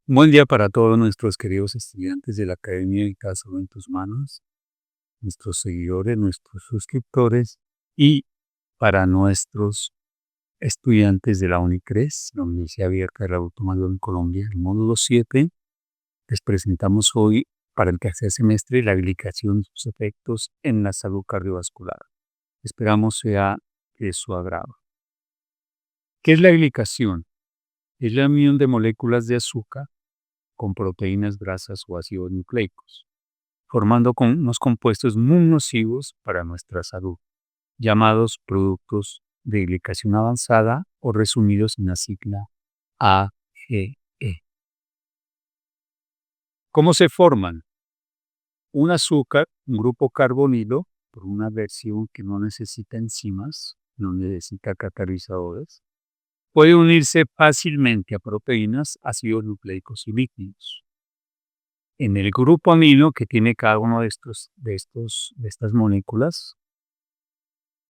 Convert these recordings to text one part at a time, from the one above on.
Un buen día para todos nuestros queridos estudiantes de la Academia de Casa en tus manos, nuestros seguidores, nuestros suscriptores y para nuestros estudiantes de la UNICRES, la Universidad Abierta del Adulto Mayor en Colombia, el módulo 7. Les presentamos hoy para el tercer semestre la glicación y sus efectos en la salud cardiovascular. Esperamos sea de su agrado. ¿Qué es la glicación? Es la unión de moléculas de azúcar con proteínas, grasas o ácidos nucleicos, formando unos compuestos muy nocivos para nuestra salud, llamados productos de glicación avanzada o resumidos en la sigla AGE. ¿Cómo se forman? Un azúcar, un grupo carbonilo, por una versión que no necesita enzimas, no necesita catalizadores, puede unirse fácilmente a proteínas, ácidos nucleicos y lípidos. En el grupo amino que tiene cada uno de estas moléculas,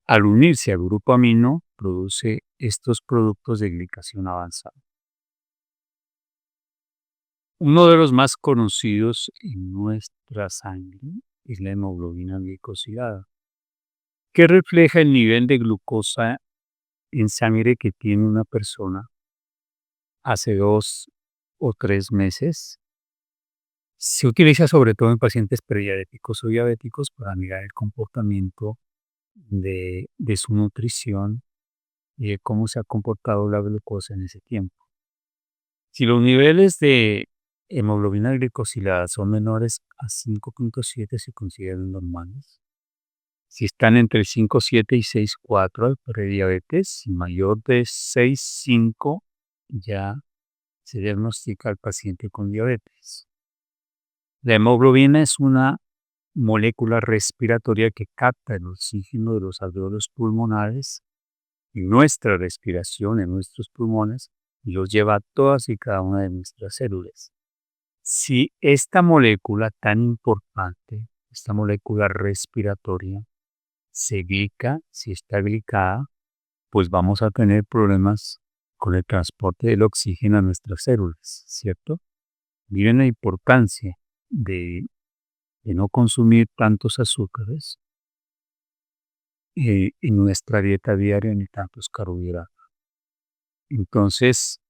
al unirse al grupo amino, produce estos productos de glicación avanzada. Uno de los más conocidos en nuestra sangre es la hemoglobina glicosilada, que refleja el nivel de glucosa en sangre que tiene una persona hace 2 o 3 meses. Se utiliza sobre todo en pacientes prediabéticos o diabéticos para mirar el comportamiento de su nutrición y de cómo se ha comportado la glucosa en ese tiempo. Si los niveles de hemoglobina glicosilada son menores a 5.7 se consideran normales. Si están entre 5.7 y 6.4 hay prediabetes, y mayor de 6.5 ya se diagnostica al paciente con diabetes. La hemoglobina es una molécula respiratoria que capta el oxígeno de los alveolos pulmonares en nuestra respiración, en nuestros pulmones, y los lleva a todas y cada una de nuestras células. Si esta molécula tan importante, esta molécula respiratoria, se glica, si está glicada, pues vamos a tener problemas con el transporte del oxígeno a nuestras células, ¿cierto? Miren la importancia de no consumir tantos azúcares en nuestra dieta diaria ni tantos carbohidratos. Entonces,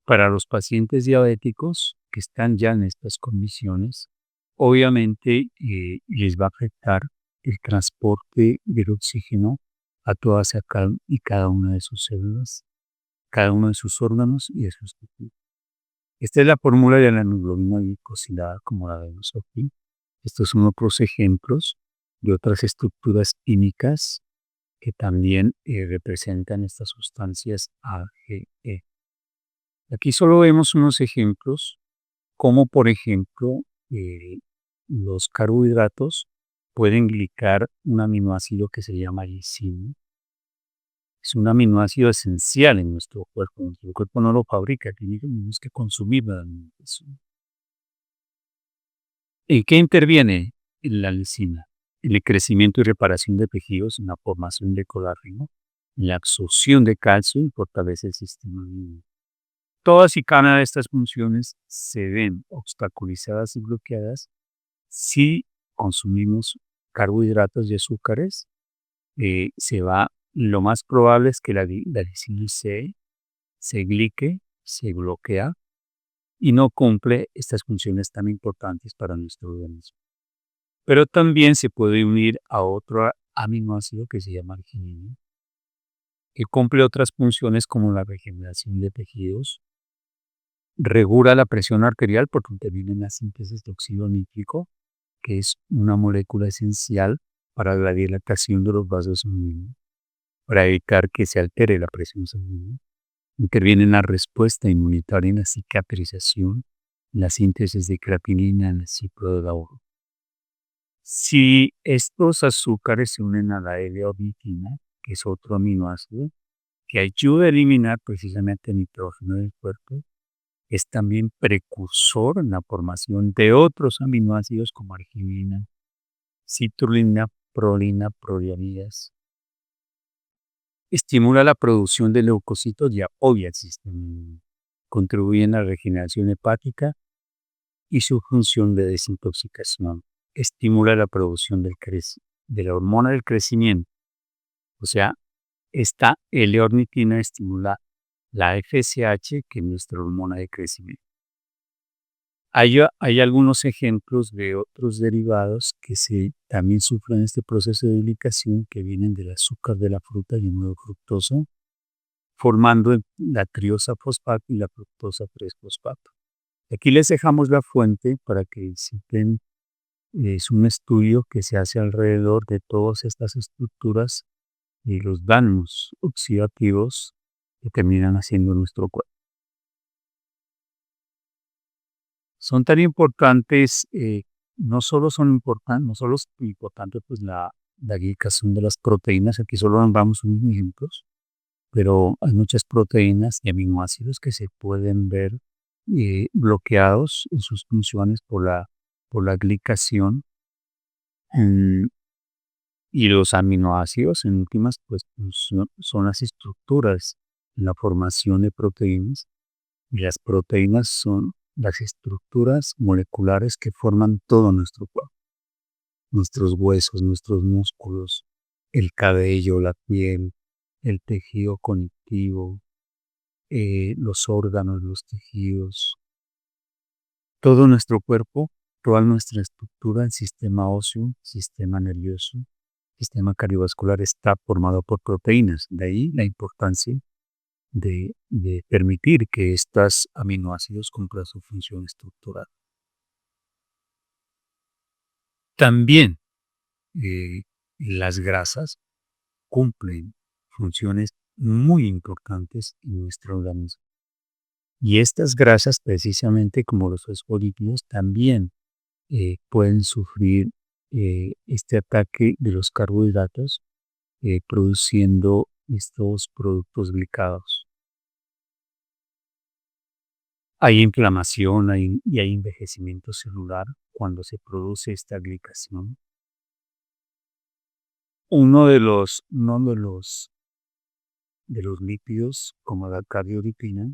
para los pacientes diabéticos que están ya en estas condiciones, obviamente les va a afectar el transporte del oxígeno a todas y cada una de sus células, cada uno de sus órganos y de sus tejidos. Esta es la fórmula de la hemoglobina glicosilada, como la vemos aquí. Estos son otros ejemplos de otras estructuras químicas que también representan estas sustancias AGE. Aquí solo vemos unos ejemplos, como por ejemplo los carbohidratos pueden glicar un aminoácido que se llama lisina. Es un aminoácido esencial en nuestro cuerpo. Nuestro cuerpo no lo fabrica, tenemos que consumirlo en la alimentación. ¿En qué interviene la lisina? En el crecimiento y reparación de tejidos, en la formación de colágeno, en la absorción de calcio y fortalece el sistema inmune. Todas y cada una de estas funciones se ven obstaculizadas y bloqueadas si consumimos carbohidratos y azúcares. Lo más probable es que la lisina se glique, se bloquea y no cumple estas funciones tan importantes para nuestro organismo. Pero también se puede unir a otro aminoácido que se llama arginina, que cumple otras funciones como la regeneración de tejidos, regula la presión arterial porque interviene en la síntesis de óxido nítrico, que es una molécula esencial para la dilatación de los vasos sanguíneos, para evitar que se altere la presión sanguínea. Interviene en la respuesta inmunitaria, en la cicatrización, en la síntesis de creatinina, en el ciclo de oro. Si estos azúcares se unen a la L-ornitina, que es otro aminoácido, que ayuda a eliminar precisamente el nitrógeno del cuerpo, es también precursor en la formación de otros aminoácidos como arginina, citrulina, prolina, proliamidas. Estimula la producción de leucocitos y apoya el sistema inmune. contribuyen a la regeneración hepática y su función de desintoxicación. Estimula la producción de la hormona del crecimiento. O sea, esta L-ornitina estimula la FSH, que es nuestra hormona de crecimiento. Hay algunos ejemplos de otros derivados que también sufren este proceso de glicación, que vienen del azúcar de la fruta llamado fructosa, formando la triosa fosfato y la fructosa 3-fosfato. Aquí les dejamos la fuente para que visiten. Es un estudio que se hace alrededor de todas estas estructuras y los daños oxidativos que terminan haciendo nuestro cuerpo. Son tan importantes, no solo es importante pues la glicación de las proteínas, aquí solo damos unos ejemplos, pero hay muchas proteínas y aminoácidos que se pueden ver bloqueados en sus funciones por la glicación. Y los aminoácidos, en últimas, pues son las estructuras en la formación de proteínas, y las proteínas son las estructuras moleculares que forman todo nuestro cuerpo, nuestros huesos, nuestros músculos, el cabello, la piel, el tejido conectivo, los órganos, los tejidos, todo nuestro cuerpo, toda nuestra estructura, el sistema óseo, sistema nervioso, sistema cardiovascular está formado por proteínas. De ahí la importancia de permitir que estos aminoácidos cumplan su función estructural. También las grasas cumplen funciones muy importantes en nuestro organismo. Y estas grasas, precisamente como los fosfolípidos, también pueden sufrir este ataque de los carbohidratos, produciendo estos productos glicados. Hay inflamación y hay envejecimiento celular cuando se produce esta glicación. Uno de los lípidos, como la cardiolipina,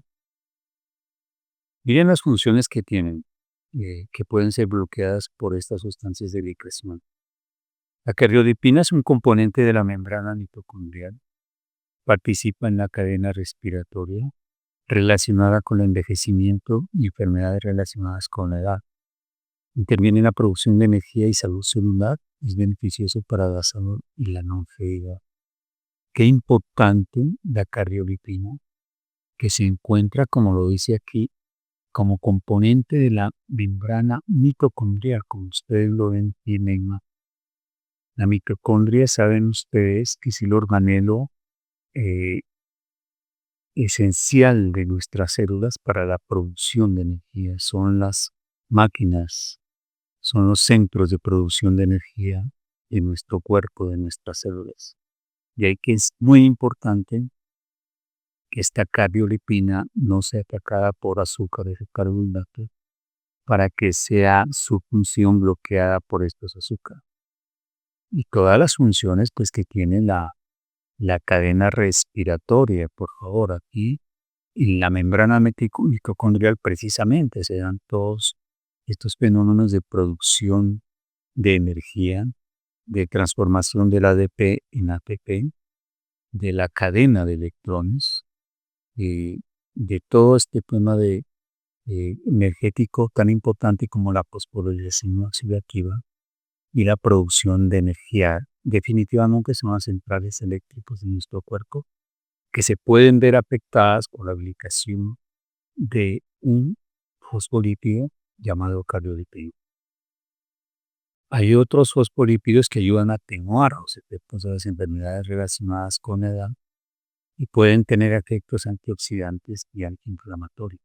miren las funciones que tienen, que pueden ser bloqueadas por estas sustancias de glicación. La cardiolipina es un componente de la membrana mitocondrial, participa en la cadena respiratoria relacionada con el envejecimiento y enfermedades relacionadas con la edad. Interviene en la producción de energía y salud celular, es beneficioso para la salud y la longevidad. Qué importante la cardiolipina, que se encuentra, como lo dice aquí, como componente de la membrana mitocondrial, como ustedes lo ven en la mitocondria. Saben ustedes que es el organelo esencial de nuestras células para la producción de energía. Son las máquinas, son los centros de producción de energía de nuestro cuerpo, de nuestras células. Y ahí que es muy importante que esta cardiolipina no sea atacada por azúcares o carbohidratos, para que sea su función bloqueada por estos azúcares. Y todas las funciones pues que tiene la cadena respiratoria, por favor, aquí en la membrana mitocondrial precisamente se dan todos estos fenómenos de producción de energía, de transformación del ADP en ATP, de la cadena de electrones, de todo este tema energético tan importante como la fosforilación oxidativa y la producción de energía. Definitivamente son las centrales eléctricas de nuestro cuerpo que se pueden ver afectadas por la glicación de un fosfolípido llamado cardiolipina. Hay otros fosfolípidos que ayudan a atenuar los efectos de las enfermedades relacionadas con la edad y pueden tener efectos antioxidantes y antiinflamatorios.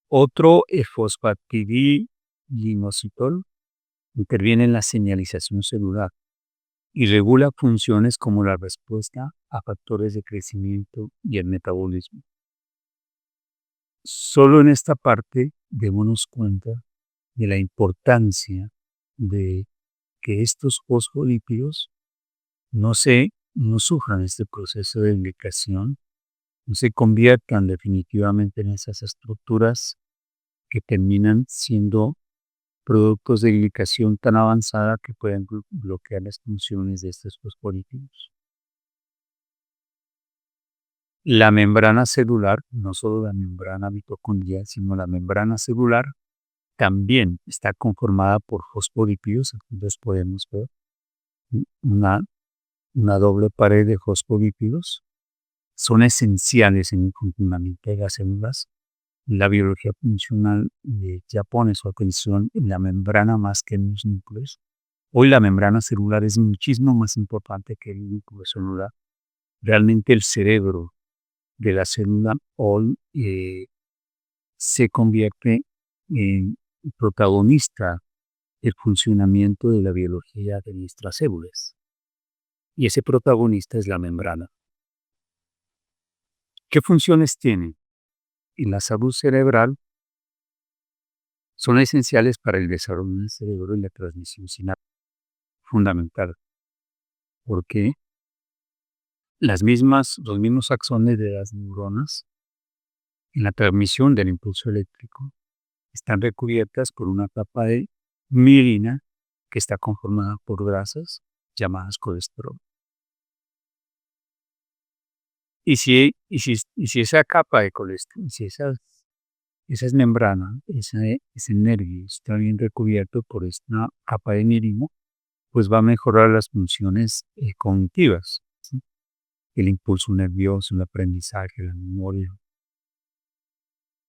Otro fosfatidilinositol interviene en la señalización celular y regula funciones como la respuesta a factores de crecimiento y el metabolismo. Solo en esta parte démonos cuenta de la importancia de que estos fosfolípidos no sufran este proceso de glicación no se conviertan definitivamente en esas estructuras que terminan siendo productos de glicación tan avanzada que pueden bloquear las funciones de estos fosfolípidos. La membrana celular, no solo la membrana mitocondrial, sino la membrana celular, también está conformada por fosfolípidos. Entonces podemos ver una doble pared de fosfolípidos. Son esenciales en el funcionamiento de las células. La biología funcional ya pone su atención en la membrana más que en los núcleos. Hoy la membrana celular es muchísimo más importante que el núcleo celular. Realmente el cerebro de la célula hoy se convierte en protagonista del funcionamiento de la biología de nuestras células. Y ese protagonista es la membrana. ¿Qué funciones tiene? En la salud cerebral son esenciales para el desarrollo del cerebro y la transmisión sináptica. Fundamental. Porque los mismos axones de las neuronas en la transmisión del impulso eléctrico están recubiertas por una capa de mielina que está conformada por grasas llamadas colesterol. Y si esa capa de colesterol, si esas membranas, ese nervio está bien recubierto por esta capa de mielina, pues va a mejorar las funciones cognitivas, ¿sí? El impulso nervioso, el aprendizaje, la memoria,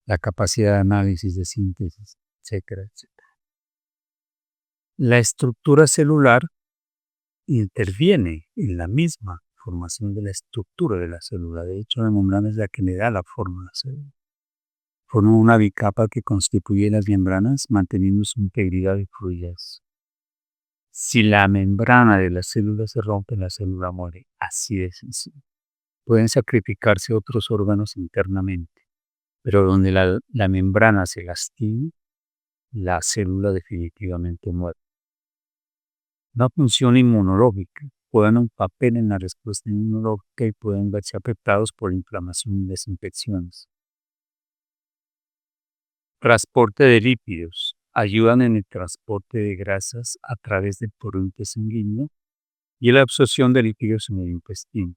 la capacidad de análisis, de síntesis, etcétera, etcétera. La estructura celular interviene en la misma formación de la estructura de la célula. De hecho, la membrana es la que le da la forma a la célula. Forma una bicapa que constituye las membranas, manteniendo su integridad y fluidez. Si la membrana de la célula se rompe, la célula muere. Así de sencillo. Pueden sacrificarse otros órganos internamente, pero donde la membrana se lastima, la célula definitivamente muere. Una función inmunológica. Juegan un papel en la respuesta inmunológica y pueden verse afectados por inflamación y desinfecciones. Transporte de lípidos. Ayudan en el transporte de grasas a través del torrente sanguíneo y la absorción de lípidos en el intestino.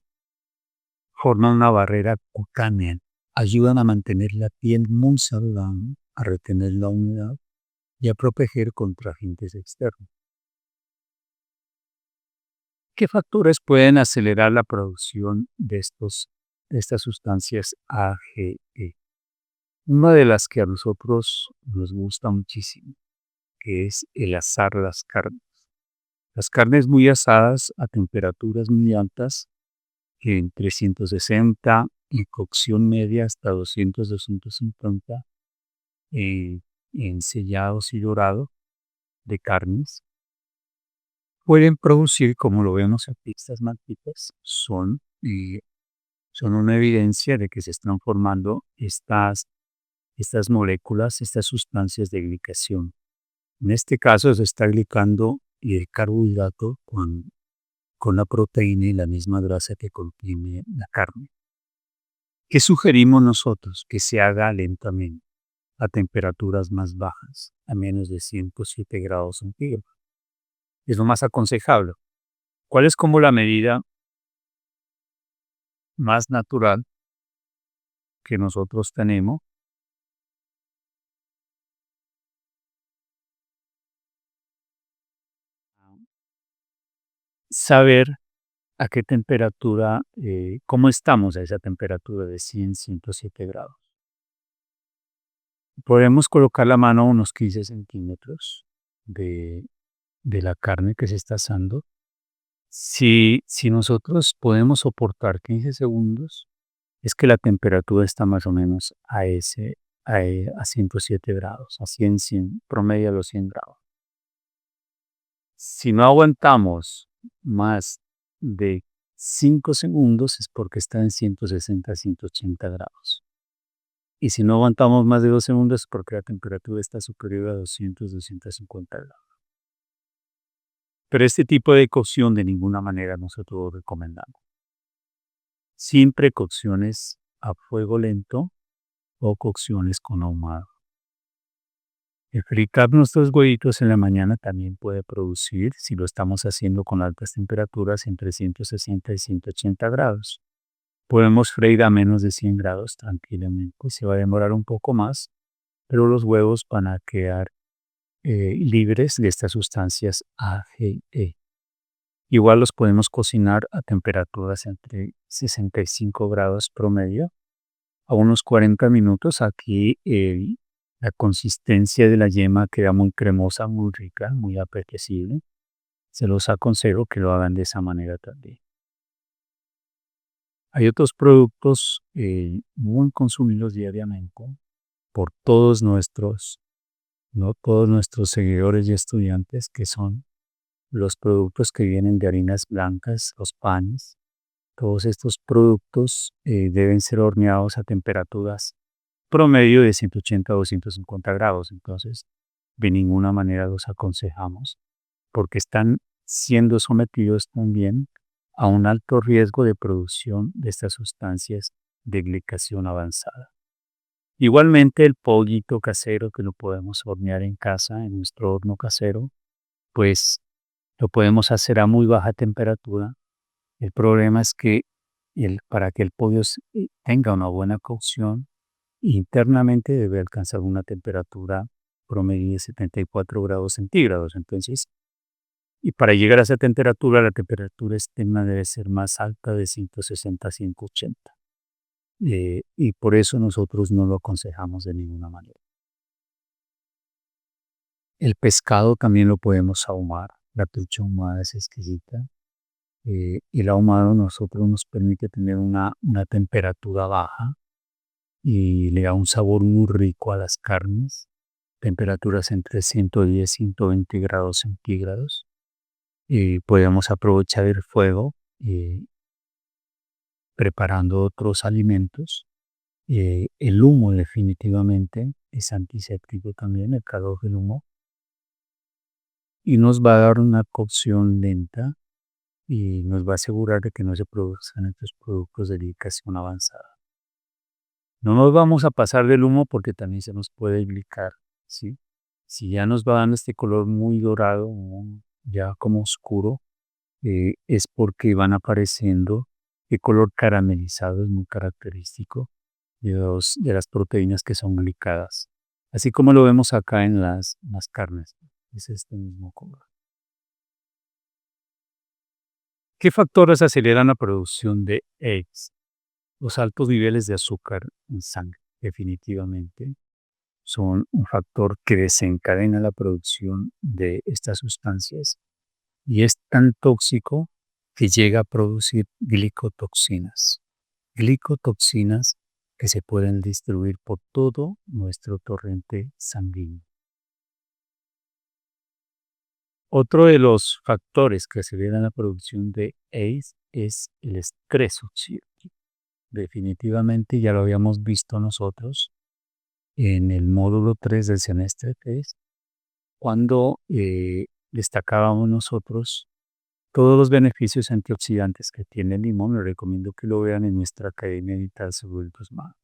Forman una barrera cutánea. Ayudan a mantener la piel muy saludable, a retener la humedad y a proteger contra agentes externos. ¿Qué factores pueden acelerar la producción de estas sustancias AGE? Una de las que a nosotros nos gusta muchísimo, que es el asar las carnes. Las carnes muy asadas a temperaturas muy altas, entre 160 y cocción media hasta 200-250, en sellados y dorado de carnes, pueden producir, como lo vemos aquí, estas mantitas son una evidencia de que se están formando estas moléculas, estas sustancias de glicación. En este caso se está glicando el carbohidrato con la proteína y la misma grasa que contiene la carne. ¿Qué sugerimos nosotros? Que se haga lentamente, a temperaturas más bajas, a menos de 107 grados centígrados. Es lo más aconsejable. ¿Cuál es como la medida más natural que nosotros tenemos? Saber a qué temperatura, cómo estamos a esa temperatura de 107 grados. Podemos colocar la mano a unos 15 centímetros de la carne que se está asando. Si nosotros podemos soportar 15 segundos, es que la temperatura está más o menos a 107 grados, a 100, promedio a los 100 grados. Si no aguantamos más de 5 segundos es porque está en 160, 180 grados. Y si no aguantamos más de 2 segundos es porque la temperatura está superior a 200, 250 grados. Pero este tipo de cocción de ninguna manera nosotros recomendamos. Sin precauciones a fuego lento o cocciones con ahumado. El fritar nuestros huevitos en la mañana también puede producir, si lo estamos haciendo con altas temperaturas, entre 160 y 180 grados. Podemos freír a menos de 100 grados tranquilamente. Se va a demorar un poco más, pero los huevos van a quedar libres de estas sustancias A, G, E. Igual los podemos cocinar a temperaturas entre 65 grados promedio a unos 40 minutos. Aquí la consistencia de la yema queda muy cremosa, muy rica, muy apetecible. Se los aconsejo que lo hagan de esa manera también. Hay otros productos muy consumidos diariamente por todos nuestros seguidores y estudiantes, que son los productos que vienen de harinas blancas, los panes. Todos estos productos deben ser horneados a temperaturas promedio de 180 a 250 grados. Entonces, de ninguna manera los aconsejamos porque están siendo sometidos también a un alto riesgo de producción de estas sustancias de glicación avanzada. Igualmente el pollito casero, que lo podemos hornear en casa, en nuestro horno casero, pues lo podemos hacer a muy baja temperatura. El problema es que para que el pollo tenga una buena cocción, internamente debe alcanzar una temperatura promedio de 74 grados centígrados. Entonces, y para llegar a esa temperatura, la temperatura externa debe ser más alta, de 160 a 180. Y por eso nosotros no lo aconsejamos de ninguna manera. El pescado también lo podemos ahumar. La trucha ahumada es exquisita. El ahumado a nosotros nos permite tener una temperatura baja y le da un sabor muy rico a las carnes. Temperaturas entre 110 y 120 grados centígrados. Podemos aprovechar el fuego preparando otros alimentos. El humo definitivamente es antiséptico también, el calor del humo, y nos va a dar una cocción lenta y nos va a asegurar de que no se produzcan estos productos de glicación avanzada. No nos vamos a pasar del humo porque también se nos puede glicar, ¿sí? Si ya nos va dando este color muy dorado, ya como oscuro, es porque van apareciendo. El color caramelizado es muy característico de las proteínas que son glicadas, así como lo vemos acá en las carnes. Es este mismo color. ¿Qué factores aceleran la producción de AIDS? Los altos niveles de azúcar en sangre, definitivamente, son un factor que desencadena la producción de estas sustancias y es tan tóxico que llega a producir glicotoxinas. Glicotoxinas que se pueden distribuir por todo nuestro torrente sanguíneo. Otro de los factores que aceleran la producción de AIDS es el estrés oxidativo. Definitivamente ya lo habíamos visto nosotros en el módulo 3 del semestre 3, cuando destacábamos nosotros todos los beneficios antioxidantes que tiene el limón. Les recomiendo que lo vean en nuestra Academia Digital sobre tus manos.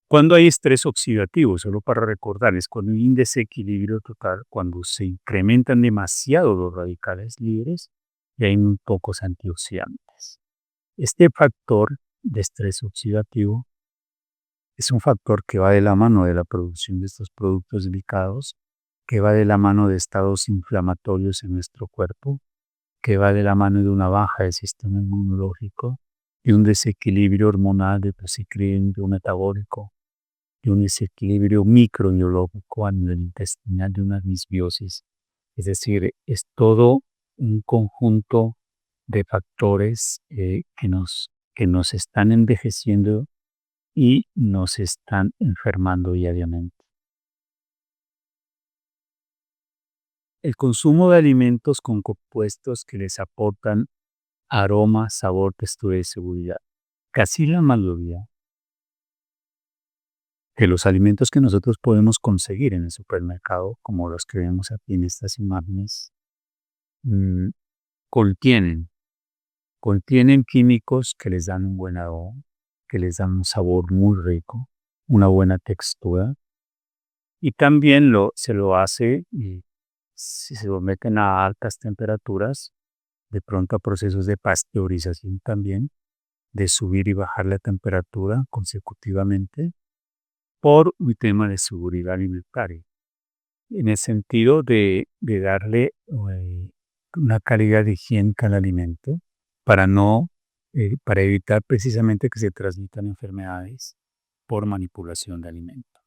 Cuando hay estrés oxidativo, solo para recordar, es cuando hay un desequilibrio total, cuando se incrementan demasiado los radicales libres y hay muy pocos antioxidantes. Este factor de estrés oxidativo es un factor que va de la mano de la producción de estos productos glicados, que va de la mano de estados inflamatorios en nuestro cuerpo, que va de la mano de una baja del sistema inmunológico, de un desequilibrio hormonal, de desequilibrio metabólico, de un desequilibrio microbiológico a nivel intestinal, de una disbiosis. Es decir, es todo un conjunto de factores que nos están envejeciendo y nos están enfermando diariamente. El consumo de alimentos con compuestos que les aportan aroma, sabor, textura y seguridad. Casi la mayoría de los alimentos que nosotros podemos conseguir en el supermercado, como los que vemos aquí en estas imágenes, mm, contienen químicos que les dan un buen aroma, que les dan un sabor muy rico, una buena textura. Y también se lo hace y si se lo meten a altas temperaturas, de pronto a procesos de pasteurización también, de subir y bajar la temperatura consecutivamente por un tema de seguridad alimentaria. En el sentido de darle una calidad higiénica al alimento para no, para evitar precisamente que se transmitan enfermedades por manipulación de alimento.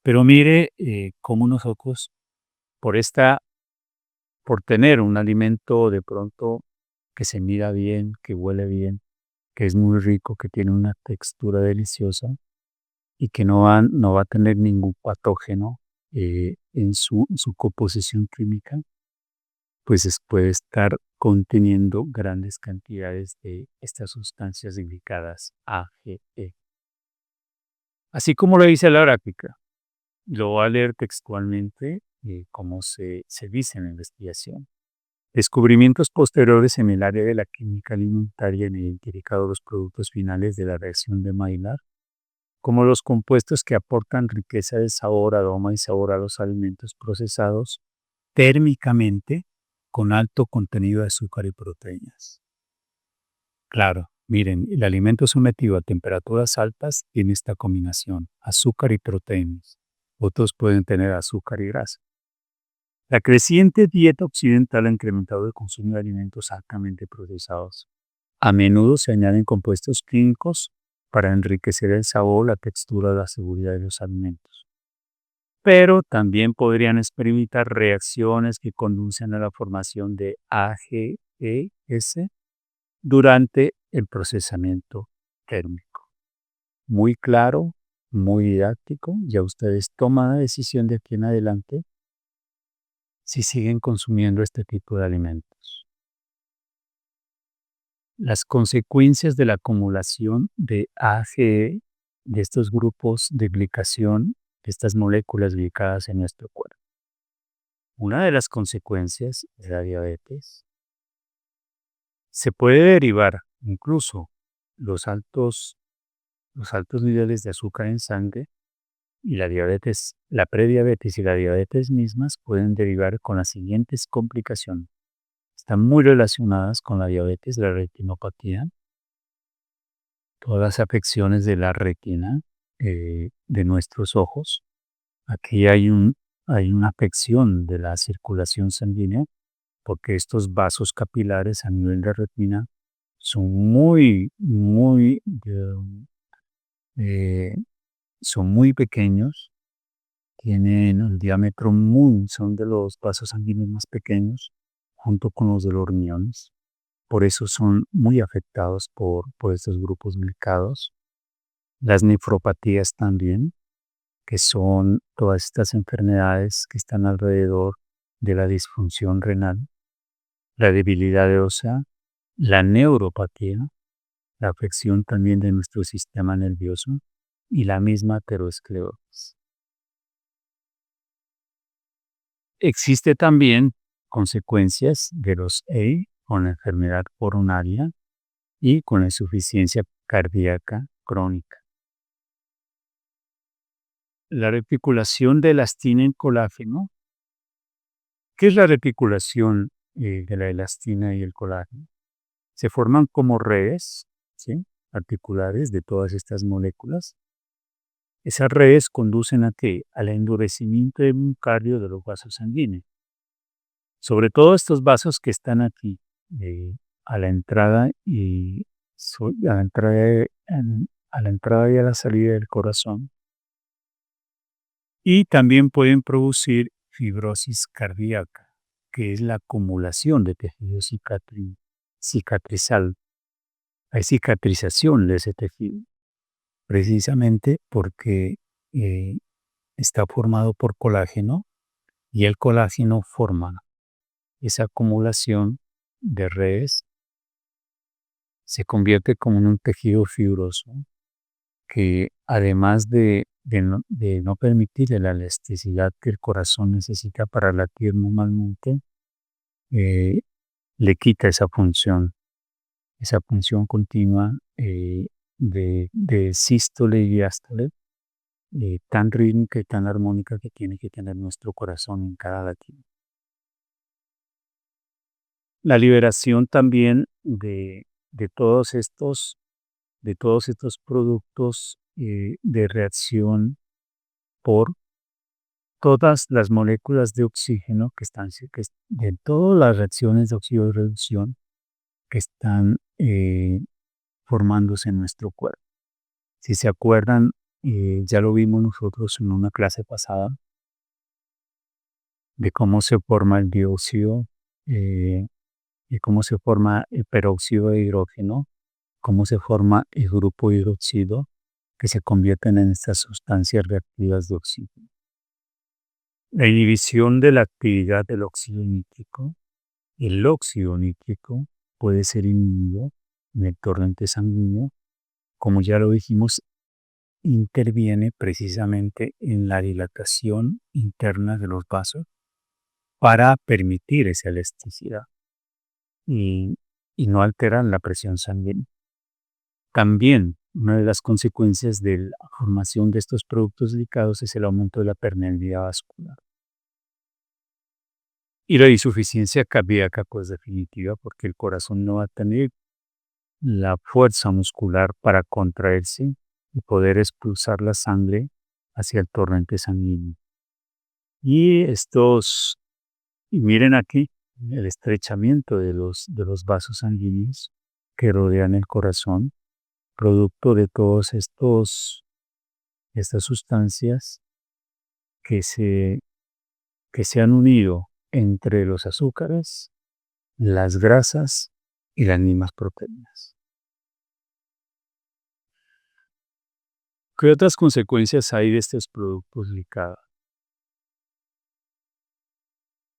Pero mire cómo nosotros, por por tener un alimento de pronto que se mira bien, que huele bien, que es muy rico, que tiene una textura deliciosa y que no va a tener ningún patógeno en su composición química, pues puede estar conteniendo grandes cantidades de estas sustancias indicadas AGE. Así como lo dice la gráfica, lo voy a leer textualmente como se dice en la investigación. Descubrimientos posteriores en el área de la química alimentaria han identificado los productos finales de la reacción de Maillard como los compuestos que aportan riqueza de sabor, aroma y sabor a los alimentos procesados térmicamente con alto contenido de azúcar y proteínas. Claro, miren, el alimento sometido a temperaturas altas tiene esta combinación, azúcar y proteínas. Otros pueden tener azúcar y grasa. La creciente dieta occidental ha incrementado el consumo de alimentos altamente procesados. A menudo se añaden compuestos químicos para enriquecer el sabor, la textura, la seguridad de los alimentos. Pero también podrían experimentar reacciones que conducen a la formación de AGEs durante el procesamiento térmico. Muy claro, muy didáctico, ya ustedes toman la decisión de aquí en adelante si siguen consumiendo este tipo de alimentos. Las consecuencias de la acumulación de AGE, de estos grupos de glicación, de estas moléculas glicadas en nuestro cuerpo. Una de las consecuencias de la diabetes se puede derivar incluso los altos niveles de azúcar en sangre y la diabetes, la prediabetes y la diabetes mismas pueden derivar con las siguientes complicaciones. Están muy relacionadas con la diabetes, la retinopatía, todas las afecciones de la retina de nuestros ojos. Aquí hay una afección de la circulación sanguínea porque estos vasos capilares a nivel de retina son eh, son muy pequeños, tienen el diámetro son de los vasos sanguíneos más pequeños, junto con los de los riñones. Por eso son muy afectados por estos grupos glicados. Las nefropatías también, que son todas estas enfermedades que están alrededor de la disfunción renal, la debilidad ósea, la neuropatía, la afección también de nuestro sistema nervioso y la misma aterosclerosis. Existe también consecuencias de los EI con la enfermedad coronaria y con la insuficiencia cardíaca crónica. La reticulación de elastina en colágeno. ¿Qué es la reticulación de la elastina y el colágeno? Se forman como redes, ¿sí?, articulares de todas estas moléculas. Esas redes conducen a qué? Al endurecimiento del miocardio de los vasos sanguíneos. Sobre todo estos vasos que están aquí, a la entrada y a la entrada, a la entrada y a la salida del corazón. Y también pueden producir fibrosis cardíaca, que es la acumulación de tejido cicatrizal. Hay cicatrización de ese tejido, precisamente porque eh, está formado por colágeno y el colágeno forma esa acumulación de redes, se convierte como en un tejido fibroso que además de no permitirle la elasticidad que el corazón necesita para latir normalmente, eh, le quita esa función continua de sístole y diástole, tan rítmica y tan armónica que tiene que tener nuestro corazón en cada latido. La liberación también de todos estos de todos estos productos, de reacción por todas las moléculas de oxígeno que están de todas las reacciones de oxígeno de reducción que están, formándose en nuestro cuerpo. Si se acuerdan, ya lo vimos nosotros en una clase pasada de cómo se forma el dióxido, eh, y cómo se forma el peróxido de hidrógeno, cómo se forma el grupo hidroxido, que se convierten en estas sustancias reactivas de oxígeno. La inhibición de la actividad del óxido nítrico, el óxido nítrico puede ser inhibido en el torrente sanguíneo, como ya lo dijimos, interviene precisamente en la dilatación interna de los vasos para permitir esa elasticidad y, y no alterar la presión sanguínea. También una de las consecuencias de la formación de estos productos delicados es el aumento de la permeabilidad vascular. Y la insuficiencia cardíaca, pues definitiva, porque el corazón no va a tener la fuerza muscular para contraerse y poder expulsar la sangre hacia el torrente sanguíneo. Y miren aquí, el estrechamiento de los vasos sanguíneos que rodean el corazón, producto de todos estas sustancias que se han unido entre los azúcares, las grasas y las mismas proteínas. ¿Qué otras consecuencias hay de estos productos licados?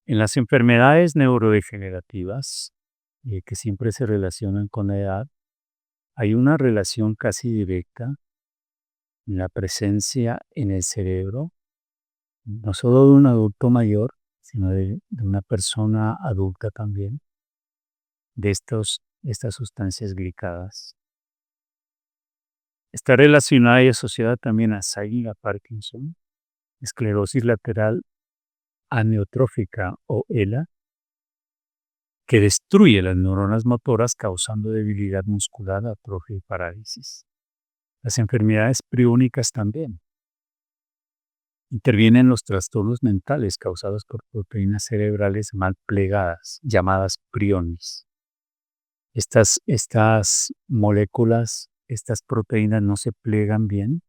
En las enfermedades neurodegenerativas, que siempre se relacionan con la edad, hay una relación casi directa en la presencia en el cerebro, no solo de un adulto mayor, sino de una persona adulta también, de estas sustancias glicadas. Está relacionada y asociada también a Alzheimer, a Parkinson, esclerosis lateral amiotrófica o ELA, que destruye las neuronas motoras causando debilidad muscular, atrofia y parálisis. Las enfermedades priónicas también. Intervienen los trastornos mentales causados por proteínas cerebrales mal plegadas, llamadas priones. Estas moléculas, estas proteínas no se plegan bien,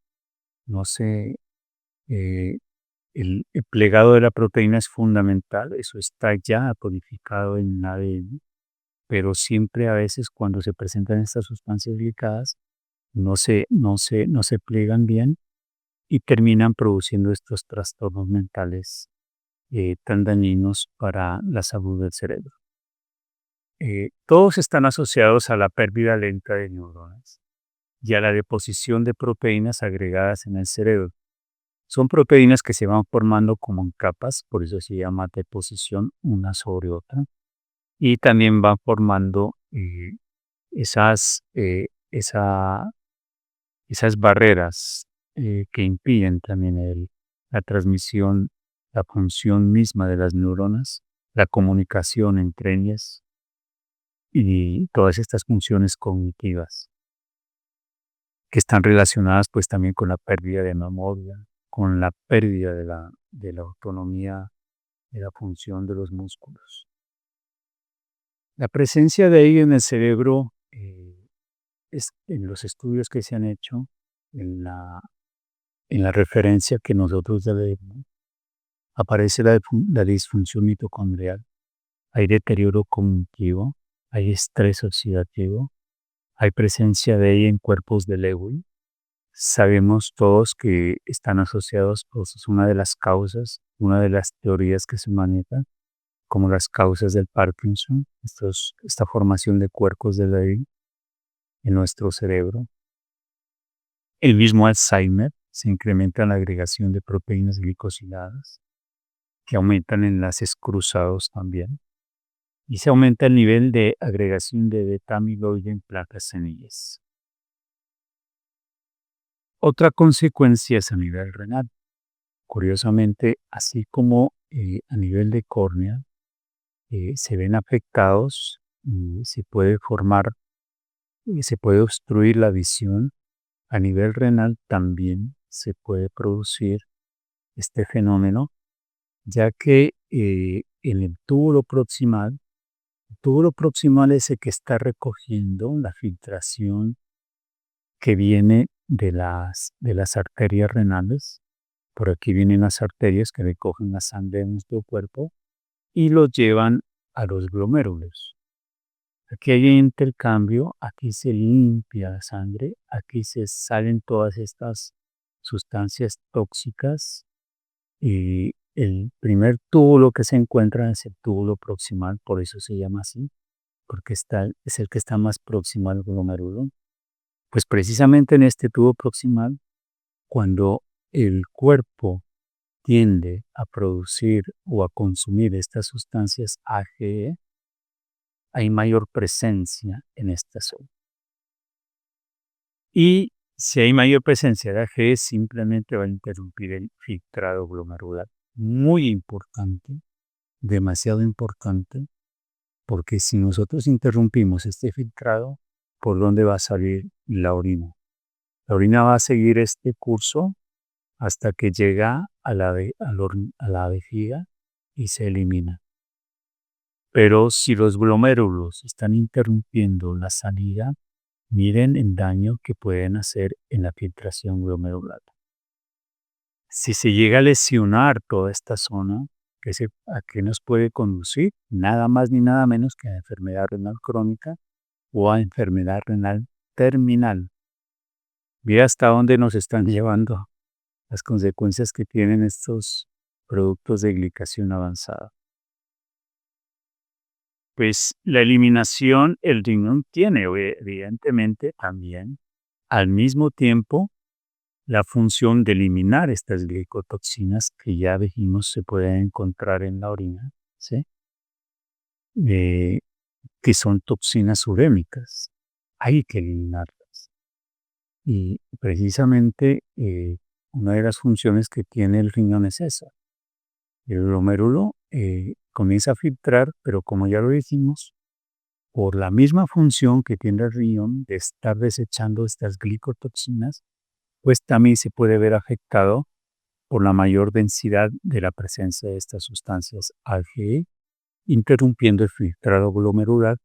no se, eh, el plegado de la proteína es fundamental, eso está ya codificado en el ADN, pero siempre a veces cuando se presentan estas sustancias glicadas no se plegan bien y terminan produciendo estos trastornos mentales tan dañinos para la salud del cerebro. Todos están asociados a la pérdida lenta de neuronas y a la deposición de proteínas agregadas en el cerebro. Son proteínas que se van formando como en capas, por eso se llama deposición una sobre otra, y también van formando esa esas barreras que impiden también la transmisión, la función misma de las neuronas, la comunicación entre ellas y todas estas funciones cognitivas que están relacionadas pues también con la pérdida de memoria, con la pérdida de la autonomía de la función de los músculos. La presencia de ello en el cerebro es en los estudios que se han hecho, en la referencia que nosotros le demos, aparece la disfunción mitocondrial, hay deterioro cognitivo, hay estrés oxidativo, hay presencia de ella en cuerpos de Lewy. Sabemos todos que están asociados, pues es una de las causas, una de las teorías que se manejan como las causas del Parkinson, esta formación de cuerpos de Lewy en nuestro cerebro. El mismo Alzheimer se incrementa la agregación de proteínas glicosiladas que aumentan enlaces cruzados también, y se aumenta el nivel de agregación de beta amiloide en placas senillas. Otra consecuencia es a nivel renal. Curiosamente, así como a nivel de córnea se ven afectados y se puede formar, se puede obstruir la visión, a nivel renal también se puede producir este fenómeno, ya que en el túbulo proximal es el que está recogiendo la filtración que viene de las arterias renales. Por aquí vienen las arterias que recogen la sangre de nuestro cuerpo y lo llevan a los glomérulos. Aquí hay intercambio, aquí se limpia la sangre, aquí se salen todas estas sustancias tóxicas y el primer túbulo que se encuentra es el túbulo proximal, por eso se llama así, porque es el que está más próximo al glomérulo. Pues precisamente en este tubo proximal, cuando el cuerpo tiende a producir o a consumir estas sustancias AGE, hay mayor presencia en esta zona. Y si hay mayor presencia de AGE, simplemente va a interrumpir el filtrado glomerular. Muy importante, demasiado importante, porque si nosotros interrumpimos este filtrado, ¿por dónde va a salir la orina? La orina va a seguir este curso hasta que llega a la vejiga y se elimina. Pero si los glomérulos están interrumpiendo la salida, miren el daño que pueden hacer en la filtración glomerular. Si se llega a lesionar toda esta zona, ¿a qué nos puede conducir? Nada más ni nada menos que a enfermedad renal crónica o a enfermedad renal terminal. Ve hasta dónde nos están llevando las consecuencias que tienen estos productos de glicación avanzada. Pues la eliminación, el riñón tiene evidentemente también al mismo tiempo la función de eliminar estas glicotoxinas que ya dijimos se pueden encontrar en la orina, ¿sí? Eh, que son toxinas urémicas. Hay que eliminarlas. Y precisamente una de las funciones que tiene el riñón es esa. El glomérulo comienza a filtrar, pero como ya lo dijimos, por la misma función que tiene el riñón de estar desechando estas glicotoxinas, pues también se puede ver afectado por la mayor densidad de la presencia de estas sustancias AGE, interrumpiendo el filtrado glomerular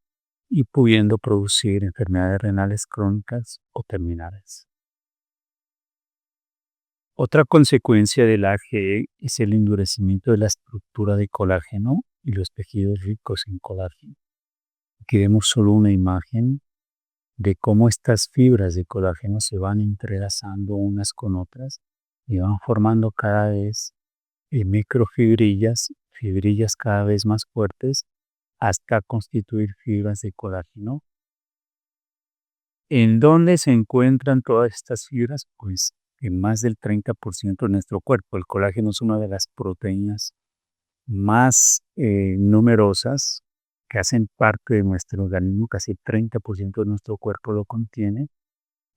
y pudiendo producir enfermedades renales crónicas o terminales. Otra consecuencia del AGE es el endurecimiento de la estructura de colágeno y los tejidos ricos en colágeno. Aquí vemos solo una imagen de cómo estas fibras de colágeno se van entrelazando unas con otras y van formando cada vez microfibrillas, fibrillas cada vez más fuertes hasta constituir fibras de colágeno. ¿En dónde se encuentran todas estas fibras? Pues en más del 30% de nuestro cuerpo. El colágeno es una de las proteínas más numerosas que hacen parte de nuestro organismo, casi el 30% de nuestro cuerpo lo contiene,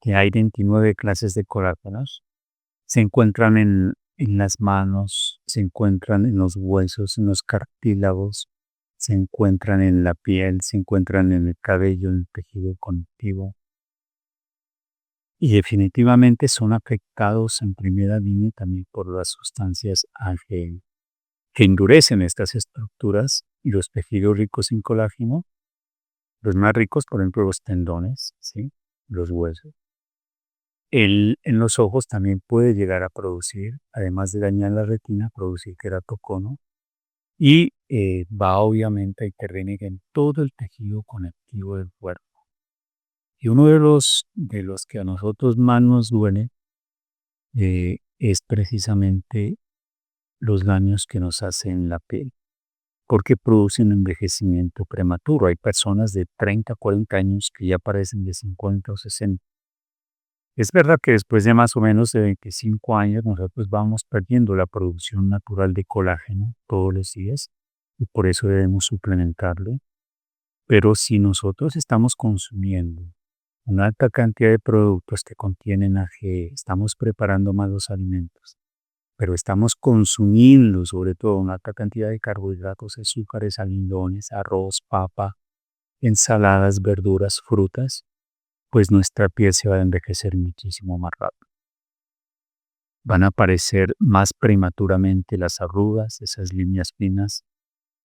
que hay 29 clases de colágenos. Se encuentran en las manos, se encuentran en los huesos, en los cartílagos, se encuentran en la piel, se encuentran en el cabello, en el tejido conectivo. Y definitivamente son afectados en primera línea también por las sustancias AGE, que endurecen estas estructuras y los tejidos ricos en colágeno, los más ricos, por ejemplo, los tendones, ¿sí? Los huesos. En los ojos también puede llegar a producir, además de dañar la retina, producir queratocono y va obviamente a intervenir en todo el tejido conectivo del cuerpo. Y uno de los que a nosotros más nos duele es precisamente los daños que nos hacen la piel, porque producen envejecimiento prematuro. Hay personas de 30, 40 años que ya parecen de 50 o 60. Es verdad que después de más o menos de 25 años nosotros vamos perdiendo la producción natural de colágeno todos los días y por eso debemos suplementarlo. Pero si nosotros estamos consumiendo Una alta cantidad de productos que contienen AG, estamos preparando más los alimentos, pero estamos consumiendo sobre todo una alta cantidad de carbohidratos, azúcares, almidones, arroz, papa, ensaladas, verduras, frutas, pues nuestra piel se va a envejecer muchísimo más rápido. Van a aparecer más prematuramente las arrugas, esas líneas finas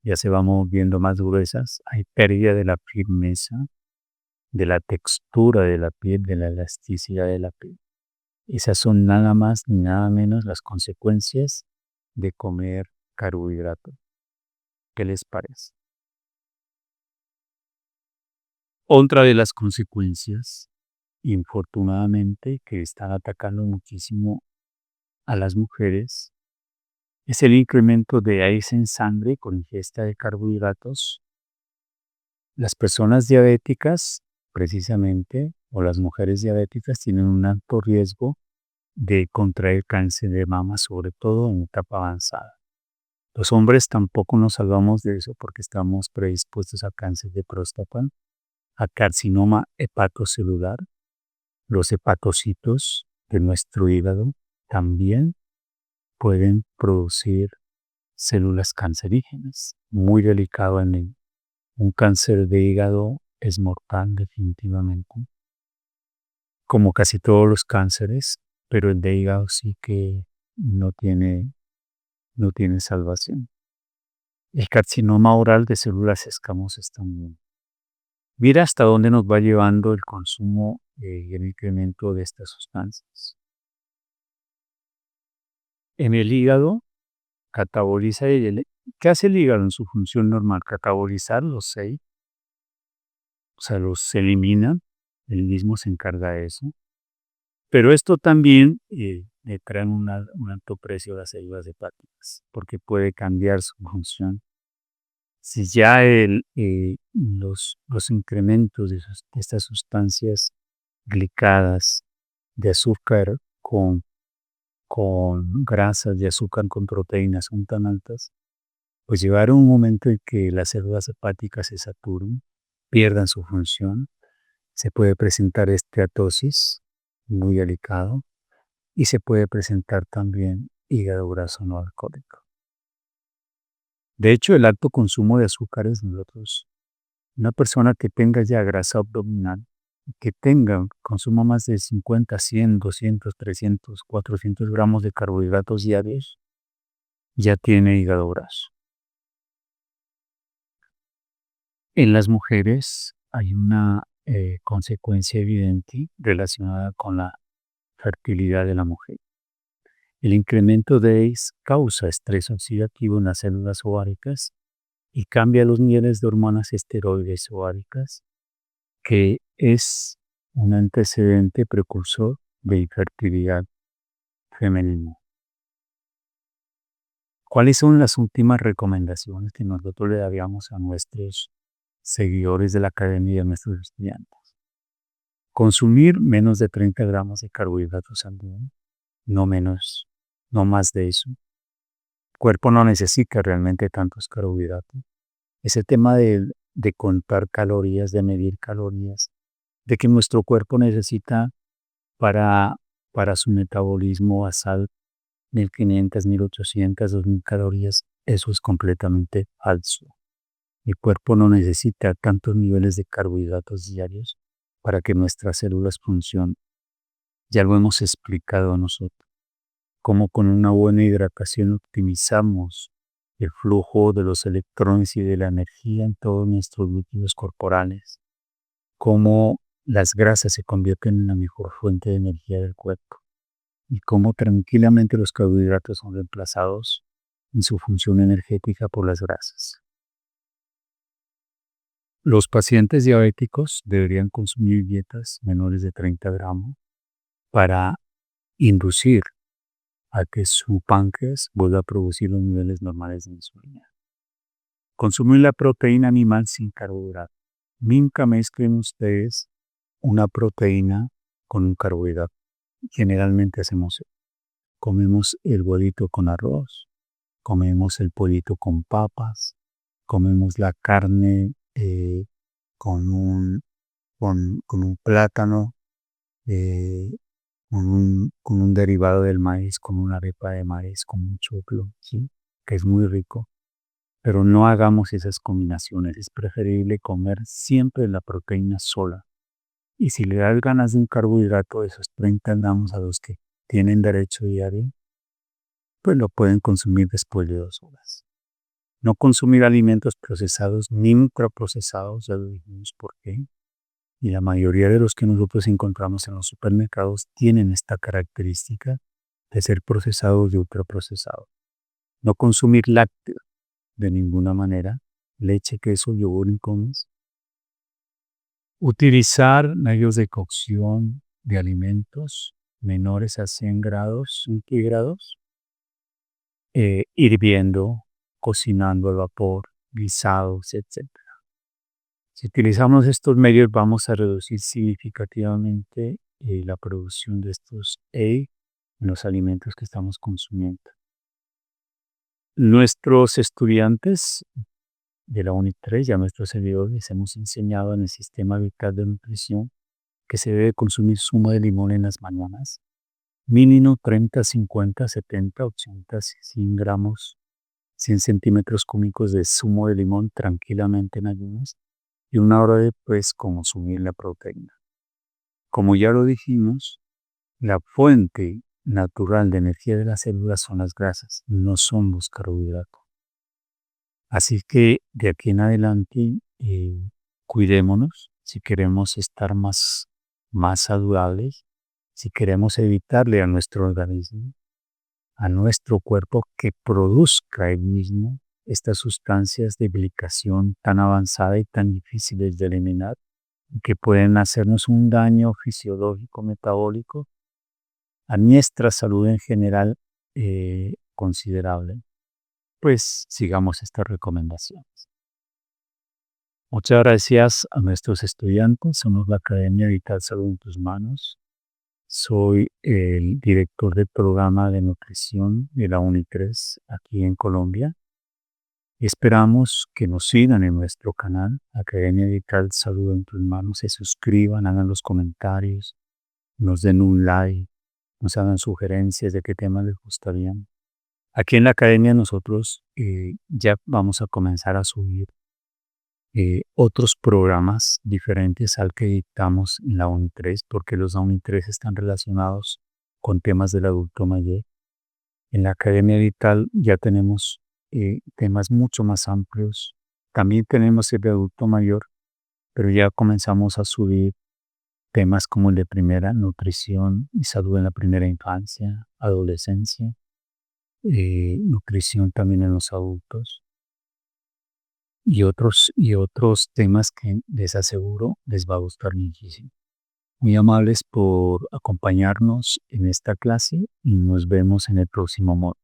ya se van moviendo más gruesas, hay pérdida de la firmeza, de la textura de la piel, de la elasticidad de la piel. Esas son nada más ni nada menos las consecuencias de comer carbohidratos. ¿Qué les parece? Otra de las consecuencias, infortunadamente, que están atacando muchísimo a las mujeres, es el incremento de ACE en sangre con ingesta de carbohidratos. Las personas diabéticas, precisamente, o las mujeres diabéticas tienen un alto riesgo de contraer cáncer de mama, sobre todo en etapa avanzada. Los hombres tampoco nos salvamos de eso porque estamos predispuestos a cáncer de próstata, a carcinoma hepatocelular. Los hepatocitos de nuestro hígado también pueden producir células cancerígenas. Muy delicado en el un cáncer de hígado es mortal definitivamente, como casi todos los cánceres, pero el de hígado sí que no tiene salvación. El carcinoma oral de células escamosas también. Mira hasta dónde nos va llevando el consumo y el incremento de estas sustancias. En el hígado cataboliza ¿qué hace el hígado en su función normal? Catabolizar los 6, o sea, los elimina, él mismo se encarga de eso. Pero esto también le trae un alto precio a las células hepáticas, porque puede cambiar su función. Si ya los incrementos de estas sustancias glicadas de azúcar con grasas, de azúcar con proteínas son tan altas, pues llegará un momento en que las células hepáticas se saturen, pierdan su función, se puede presentar esteatosis, muy delicado, y se puede presentar también hígado graso no alcohólico. De hecho, el alto consumo de azúcares una persona que tenga ya grasa abdominal, que consuma más de 50, 100, 200, 300, 400 gramos de carbohidratos diarios, ya tiene hígado graso. En las mujeres hay una consecuencia evidente relacionada con la fertilidad de la mujer. El incremento de ACE causa estrés oxidativo en las células ováricas y cambia los niveles de hormonas esteroides ováricas, que es un antecedente precursor de infertilidad femenina. ¿Cuáles son las últimas recomendaciones que nosotros le daríamos a nuestros seguidores de la academia y a nuestros estudiantes? Consumir menos de 30 gramos de carbohidratos al día, no menos, no más de eso. El cuerpo no necesita realmente tantos carbohidratos. Ese tema de contar calorías, de medir calorías, de que nuestro cuerpo necesita para su metabolismo basal 1500, 1800, 2000 calorías, eso es completamente falso. El cuerpo no necesita tantos niveles de carbohidratos diarios para que nuestras células funcionen. Ya lo hemos explicado nosotros, cómo con una buena hidratación optimizamos el flujo de los electrones y de la energía en todos nuestros líquidos corporales, cómo las grasas se convierten en la mejor fuente de energía del cuerpo y cómo tranquilamente los carbohidratos son reemplazados en su función energética por las grasas. Los pacientes diabéticos deberían consumir dietas menores de 30 gramos para inducir a que su páncreas vuelva a producir los niveles normales de insulina. Consumir la proteína animal sin carbohidrato. Nunca mezclen ustedes una proteína con un carbohidrato. Generalmente hacemos eso. Comemos el huevito con arroz, comemos el pollito con papas, comemos la carne con un con un plátano, eh, con un derivado del maíz, con una arepa de maíz, con un choclo, ¿sí? Que es muy rico. Pero no hagamos esas combinaciones. Es preferible comer siempre la proteína sola. Y si le das ganas de un carbohidrato de esos 30 gramos a los que tienen derecho diario, pues lo pueden consumir después de 2 horas. No consumir alimentos procesados ni ultraprocesados, ya lo dijimos por qué. Y la mayoría de los que nosotros encontramos en los supermercados tienen esta característica de ser procesados y ultraprocesados. No consumir lácteos de ninguna manera, leche, queso, yogur y comes. Utilizar medios de cocción de alimentos menores a 100 grados centígrados, hirviendo, cocinando al vapor, guisados, etcétera. Si utilizamos estos medios vamos a reducir significativamente la producción de estos en los alimentos que estamos consumiendo. Nuestros estudiantes de la UNI 3 y a nuestros seguidores hemos enseñado en el sistema vital de nutrición que se debe consumir zumo de limón en las mañanas, mínimo 30, 50, 70, 80, 100 gramos, 100 centímetros cúbicos de zumo de limón tranquilamente en ayunas y una hora después consumir la proteína. Como ya lo dijimos, la fuente natural de energía de las células son las grasas, no son los carbohidratos. Así que de aquí en adelante cuidémonos si queremos estar más saludables, si queremos evitarle a nuestro organismo, a nuestro cuerpo que produzca él mismo estas sustancias de glicación tan avanzada y tan difíciles de eliminar, que pueden hacernos un daño fisiológico, metabólico, a nuestra salud en general considerable. Pues sigamos estas recomendaciones. Muchas gracias a nuestros estudiantes. Somos la Academia Vital Salud en tus manos. Soy el director del programa de nutrición de la UNI 3 aquí en Colombia. Esperamos que nos sigan en nuestro canal, Academia Vital Salud en tus manos. Se suscriban, hagan los comentarios, nos den un like, nos hagan sugerencias de qué temas les gustarían. Aquí en la academia nosotros ya vamos a comenzar a subir otros programas diferentes al que dictamos en la UNI 3, porque los UNI 3 están relacionados con temas del adulto mayor. En la Academia Vital ya tenemos temas mucho más amplios. También tenemos el de adulto mayor, pero ya comenzamos a subir temas como el de primera nutrición y salud en la primera infancia, adolescencia, nutrición también en los adultos y otros temas que les aseguro les va a gustar muchísimo. Muy amables por acompañarnos en esta clase y nos vemos en el próximo módulo.